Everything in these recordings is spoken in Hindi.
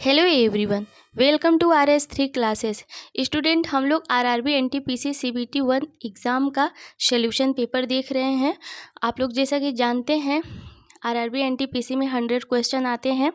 Hello everyone, welcome to RS3 classes. Student, हम लोग RRB NTPC CBT 1 एग्ज़ाम का सॉल्यूशन पेपर देख रहे हैं। आप लोग जैसा कि जानते हैं RRB NTPC में 100 क्वेश्चन आते हैं,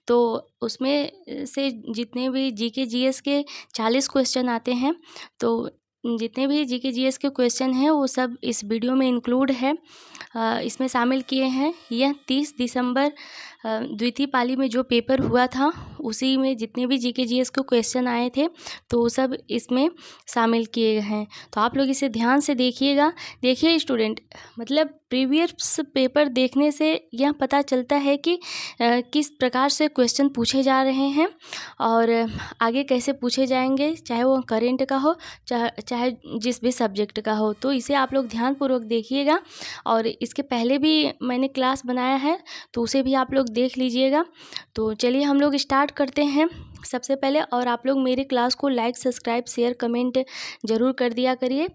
तो उसमें से जितने भी GK GS के 40 क्वेश्चन आते हैं। तो जितने भी GK GS के क्वेश्चन हैं वो सब इस वीडियो में इंक्लूड है, इसमें शामिल किए हैं। यह 30 दिसंबर द्वितीय पाली में जो पेपर हुआ था उसी में जितने भी GK GS के क्वेश्चन आए थे तो वो सब इसमें शामिल किए गए हैं। तो आप लोग इसे ध्यान से देखिएगा। देखिए स्टूडेंट, मतलब प्रीवियस पेपर देखने से यह पता चलता है कि किस प्रकार से क्वेश्चन पूछे जा रहे हैं और आगे कैसे पूछे जाएंगे, चाहे वो करेंट का हो चाहे जिस भी सब्जेक्ट का हो। तो इसे आप लोग ध्यानपूर्वक देखिएगा और इसके पहले भी मैंने क्लास बनाया है तो उसे भी आप लोग देख लीजिएगा। तो चलिए हम लोग स्टार्ट करते हैं सबसे पहले। और आप लोग मेरे क्लास को लाइक, सब्सक्राइब, शेयर, कमेंट ज़रूर कर दिया करिए।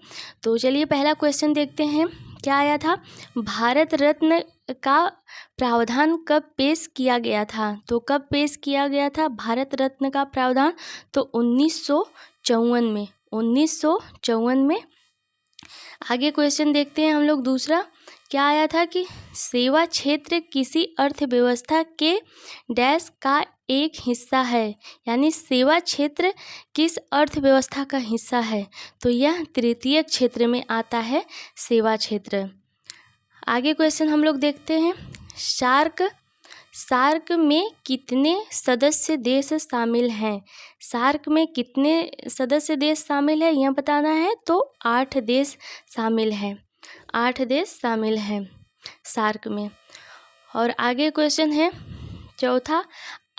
तो चलिए पहला क्वेश्चन देखते हैं। क्या आया था? भारत रत्न का प्रावधान कब पेश किया गया था? तो कब पेश किया गया था भारत रत्न का प्रावधान? तो 1954 में। 1954 में। आगे क्वेश्चन देखते हैं हम लोग दूसरा। क्या आया था कि सेवा क्षेत्र किसी अर्थव्यवस्था के डैश का एक हिस्सा है, यानी सेवा क्षेत्र किस अर्थव्यवस्था का हिस्सा है? तो यह तृतीय क्षेत्र में आता है, सेवा क्षेत्र। आगे क्वेश्चन हम लोग देखते हैं। सार्क में कितने सदस्य देश शामिल हैं? सार्क में कितने सदस्य देश शामिल है यह बताना है। तो 8 देश शामिल हैं। 8 देश शामिल हैं सार्क में। और आगे क्वेश्चन है चौथा।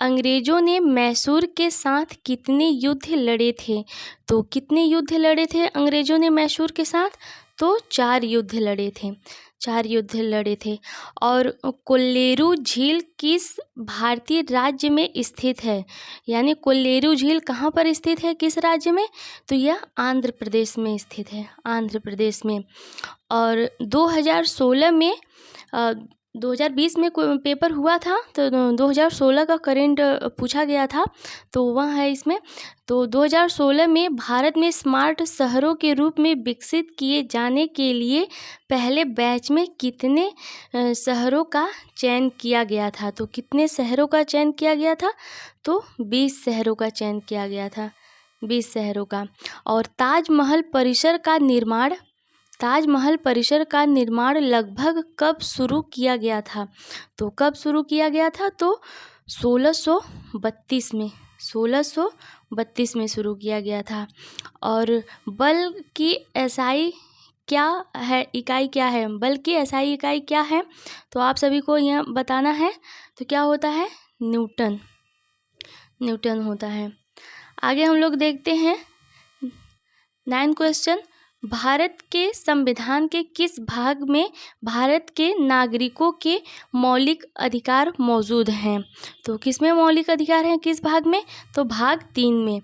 अंग्रेजों ने मैसूर के साथ कितने युद्ध लड़े थे? तो कितने युद्ध लड़े थे अंग्रेजों ने मैसूर के साथ? तो 4 युद्ध लड़े थे। 4 युद्ध लड़े थे। और कोल्लेरू झील किस भारतीय राज्य में स्थित है? यानी कोल्लेरू झील कहाँ पर स्थित है, किस राज्य में? तो यह आंध्र प्रदेश में स्थित है, आंध्र प्रदेश में। और 2016 में 2020 में पेपर हुआ था तो 2016 का करेंट पूछा गया था, तो वह है इसमें। तो 2016 में भारत में स्मार्ट शहरों के रूप में विकसित किए जाने के लिए पहले बैच में कितने शहरों का चयन किया गया था? तो कितने शहरों का चयन किया गया था? तो 20 शहरों का चयन किया गया था, 20 शहरों का। और ताजमहल परिसर का निर्माण लगभग कब शुरू किया गया था? तो कब शुरू किया गया था? तो 1632 में। 1632 में शुरू किया गया था। और बल की एसआई क्या है, इकाई क्या है? बल की एसआई इकाई क्या है? तो आप सभी को यह बताना है। तो क्या होता है? न्यूटन होता है। आगे हम लोग देखते हैं 9 क्वेश्चन। भारत के संविधान के किस भाग में भारत के नागरिकों के मौलिक अधिकार मौजूद हैं? तो किसमें मौलिक अधिकार हैं, किस भाग में? तो भाग 3 में।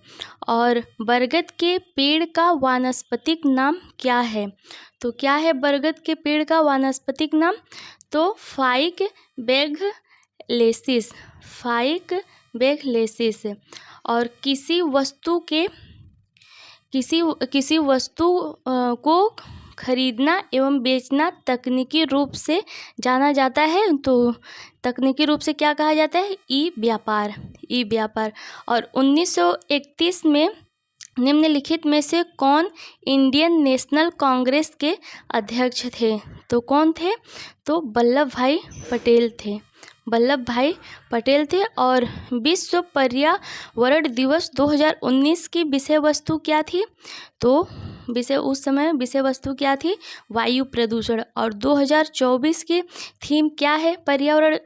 और बरगद के पेड़ का वानस्पतिक नाम क्या है? तो क्या है बरगद के पेड़ का वानस्पतिक नाम? तो फाइक बैगलेसिस। और किसी वस्तु को खरीदना एवं बेचना तकनीकी रूप से जाना जाता है। तो तकनीकी रूप से क्या कहा जाता है? ई व्यापार। और 1931 में निम्नलिखित में से कौन इंडियन नेशनल कांग्रेस के अध्यक्ष थे? तो कौन थे? तो वल्लभ भाई पटेल थे। और विश्व पर्यावरण दिवस 2019 की विषय वस्तु क्या थी? तो उस समय विषय वस्तु क्या थी? वायु प्रदूषण। और 2024 की थीम क्या है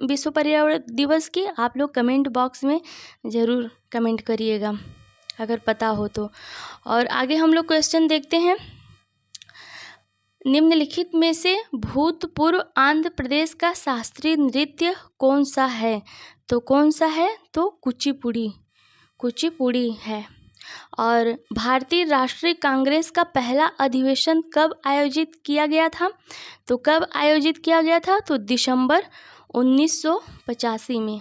विश्व पर्यावरण दिवस की? आप लोग कमेंट बॉक्स में ज़रूर कमेंट करिएगा अगर पता हो तो। और आगे हम लोग क्वेश्चन देखते हैं। निम्नलिखित में से भूतपूर्व आंध्र प्रदेश का शास्त्रीय नृत्य कौन सा है? तो कौन सा है? तो कुचिपुड़ी है। और भारतीय राष्ट्रीय कांग्रेस का पहला अधिवेशन कब आयोजित किया गया था? तो कब आयोजित किया गया था? तो दिसंबर 1985 में।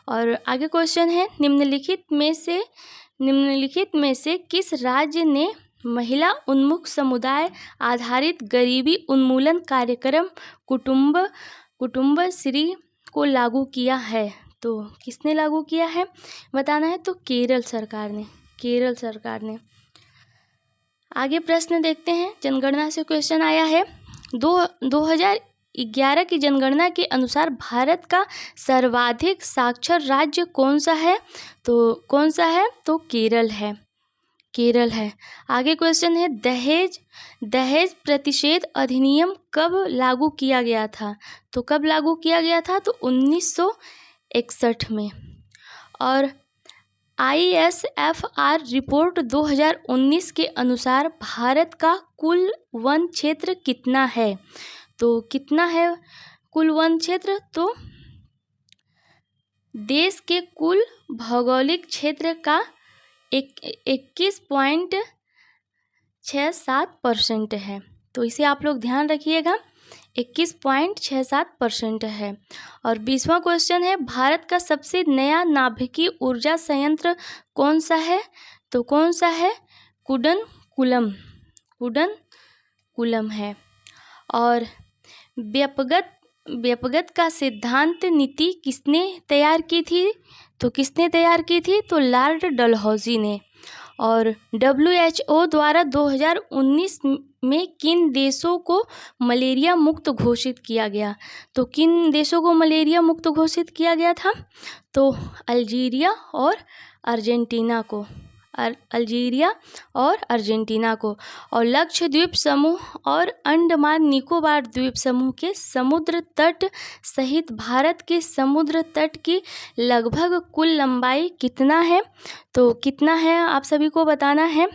और आगे क्वेश्चन है, निम्नलिखित में से किस राज्य ने महिला उन्मुख समुदाय आधारित गरीबी उन्मूलन कार्यक्रम कुटुंबश्री को लागू किया है? तो किसने लागू किया है बताना है। तो केरल सरकार ने। आगे प्रश्न देखते हैं, जनगणना से क्वेश्चन आया है। 2011 की जनगणना के अनुसार भारत का सर्वाधिक साक्षर राज्य कौन सा है? तो केरल है। आगे क्वेश्चन है, दहेज प्रतिषेध अधिनियम कब लागू किया गया था? तो कब लागू किया गया था? तो 1961 में। और ISFR रिपोर्ट 2019 के अनुसार भारत का कुल वन क्षेत्र कितना है? तो कितना है कुल वन क्षेत्र? तो देश के कुल भौगोलिक क्षेत्र का 21.67% है। तो इसे आप लोग ध्यान रखिएगा, 21.67% है। और 20वां क्वेश्चन है, भारत का सबसे नया नाभिकीय ऊर्जा संयंत्र कौन सा है? तो कौन सा है? कुडनकुलम है। और व्यपगत का सिद्धांत नीति किसने तैयार की थी? तो लॉर्ड डलहौजी ने। और WHO द्वारा 2019 में किन देशों को मलेरिया मुक्त घोषित किया गया? तो किन देशों को मलेरिया मुक्त घोषित किया गया था? तो अल्जीरिया और अर्जेंटीना को। और लक्षद्वीप समूह और अंडमान निकोबार द्वीप समूह के समुद्र तट सहित भारत के समुद्र तट की लगभग कुल लंबाई कितना है? तो कितना है आप सभी को बताना है।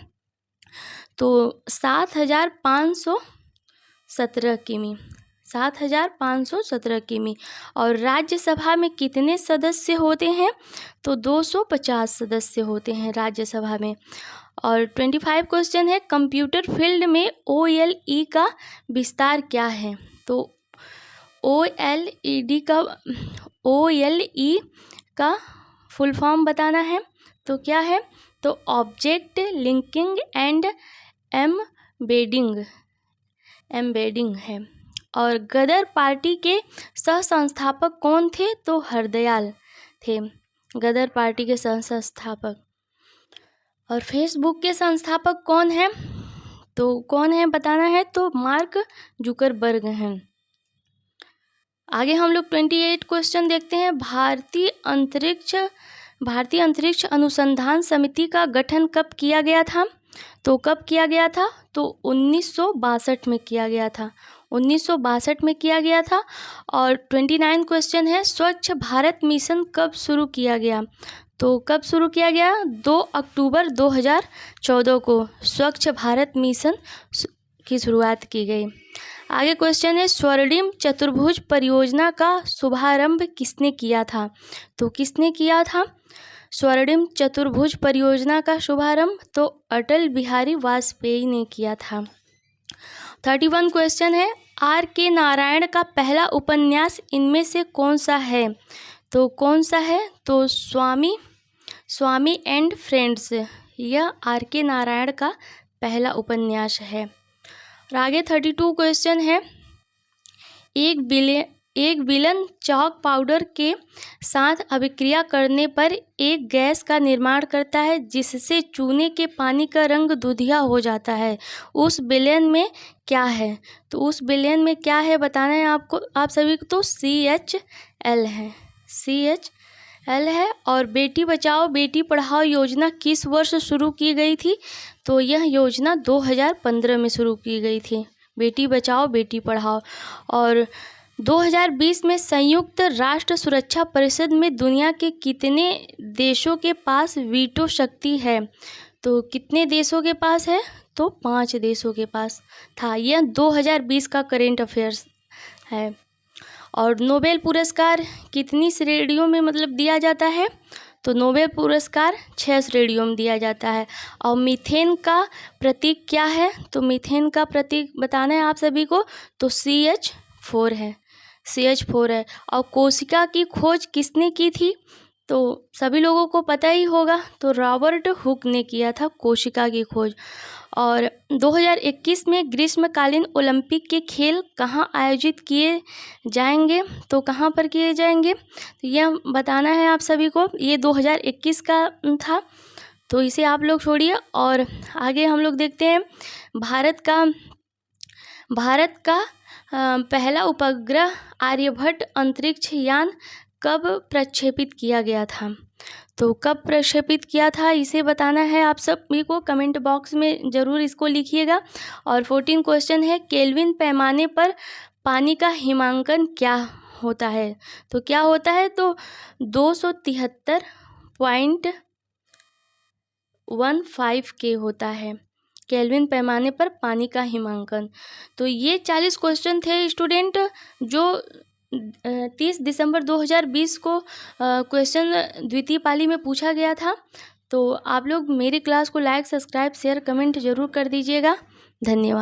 तो 7,517 किमी। 7,517 किमी। और राज्यसभा में कितने सदस्य होते हैं? तो 250 सदस्य होते हैं राज्यसभा में। और 25 क्वेश्चन है, कंप्यूटर फील्ड में OLE का विस्तार क्या है? तो OLE का फुल फॉर्म बताना है। तो क्या है? तो ऑब्जेक्ट लिंकिंग एंड एम्बेडिंग है। और गदर पार्टी के सह संस्थापक कौन थे? तो हरदयाल थे, गदर पार्टी के सह संस्थापक। और फेसबुक के संस्थापक कौन है? तो कौन है बताना है। तो मार्क जुकरबर्ग हैं। आगे हम लोग 28 क्वेश्चन देखते हैं, भारतीय अंतरिक्ष अनुसंधान समिति का गठन कब किया गया था? तो कब किया गया था? तो 1962 में किया गया था। 1962 में किया गया था। और 29 क्वेश्चन है, स्वच्छ भारत मिशन कब शुरू किया गया? तो कब शुरू किया गया? 2 अक्टूबर 2014 को स्वच्छ भारत मिशन की शुरुआत की गई। आगे क्वेश्चन है, स्वर्णिम चतुर्भुज परियोजना का शुभारंभ किसने किया था? तो किसने किया था स्वर्णिम चतुर्भुज परियोजना का शुभारंभ? तो अटल बिहारी वाजपेयी ने किया था। 31 क्वेश्चन है, R.K. नारायण का पहला उपन्यास इनमें से कौन सा है? तो कौन सा है? तो स्वामी एंड फ्रेंड्स, यह R.K. नारायण का पहला उपन्यास है। और आगे 32 क्वेश्चन है, एक विलन चॉक पाउडर के साथ अभिक्रिया करने पर एक गैस का निर्माण करता है जिससे चूने के पानी का रंग दूधिया हो जाता है। उस विलेन में क्या है? तो उस विलेन में क्या है बताना है आपको, आप सभी को। तो CHL है, CHL है। और बेटी बचाओ बेटी पढ़ाओ योजना किस वर्ष शुरू की गई थी? तो यह योजना 2015 में शुरू की गई थी, बेटी बचाओ बेटी पढ़ाओ। और 2020 में संयुक्त राष्ट्र सुरक्षा परिषद में दुनिया के कितने देशों के पास वीटो शक्ति है? तो कितने देशों के पास है? तो 5 देशों के पास था। यह 2020 का करेंट अफेयर्स है। और नोबेल पुरस्कार कितनी श्रेणियों में दिया जाता है? तो नोबेल पुरस्कार 6 श्रेणियों में दिया जाता है। और मीथेन का प्रतीक क्या है? तो मीथेन का प्रतीक बताना है आप सभी को। तो CH4 है, CH4 है। और कोशिका की खोज किसने की थी? तो सभी लोगों को पता ही होगा, तो रॉबर्ट हुक ने किया था कोशिका की खोज। और 2021 में ग्रीष्मकालीन ओलंपिक के खेल कहाँ आयोजित किए जाएंगे, तो कहाँ पर किए जाएंगे, तो यह बताना है आप सभी को। ये 2021 का था, तो इसे आप लोग छोड़िए और आगे हम लोग देखते हैं भारत का पहला उपग्रह आर्यभट्ट अंतरिक्ष यान कब प्रक्षेपित किया गया था। तो कब प्रक्षेपित किया था इसे बताना है आप सभी को, कमेंट बॉक्स में ज़रूर इसको लिखिएगा। और 14 क्वेश्चन है, केल्विन पैमाने पर पानी का हिमांकन क्या होता है। तो क्या होता है, तो 273.15 के होता है केल्विन पैमाने पर पानी का हिमांकन। तो ये 40 क्वेश्चन थे स्टूडेंट, जो 30 दिसंबर 2020 को क्वेश्चन द्वितीय पाली में पूछा गया था। तो आप लोग मेरी क्लास को लाइक, सब्सक्राइब, शेयर, कमेंट ज़रूर कर दीजिएगा। धन्यवाद।